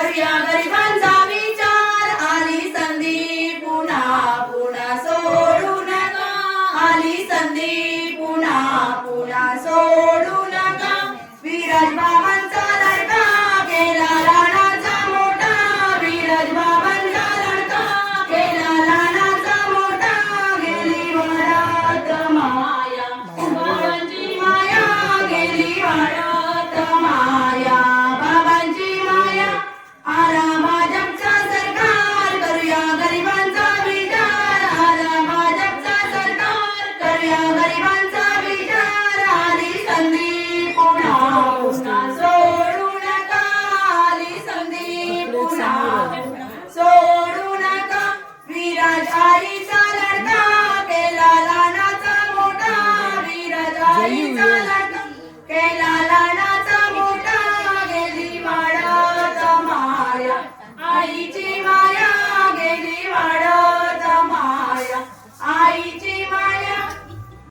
करूया गरिबांचा विचार आली संधी पुन्हा पुन्हा सोडू नका आली संधी पुन्हा पुन्हा सोडू नका विराज बाबांचा लडका केला लहानाचा मोठा विराज बाबांचा लडका केला लहानाचा मोठा गेली वाड्यात माया बाबांची माया गेली वाड्यात माया बाबांची माया आला भाजपचा सरकार करूया गरिबांचा विचार आला भाजपचा सरकार करूया गरिबांचा विचार आली संधी पुन्हा पुन्हा सोडू नका आली संधी पुन्हा सोडू नका विराज आईचा लडका केला लहानाचा मोठा विराज आईचा लडका केला लहानाचा मोठा गेली वाड्यात माया आईची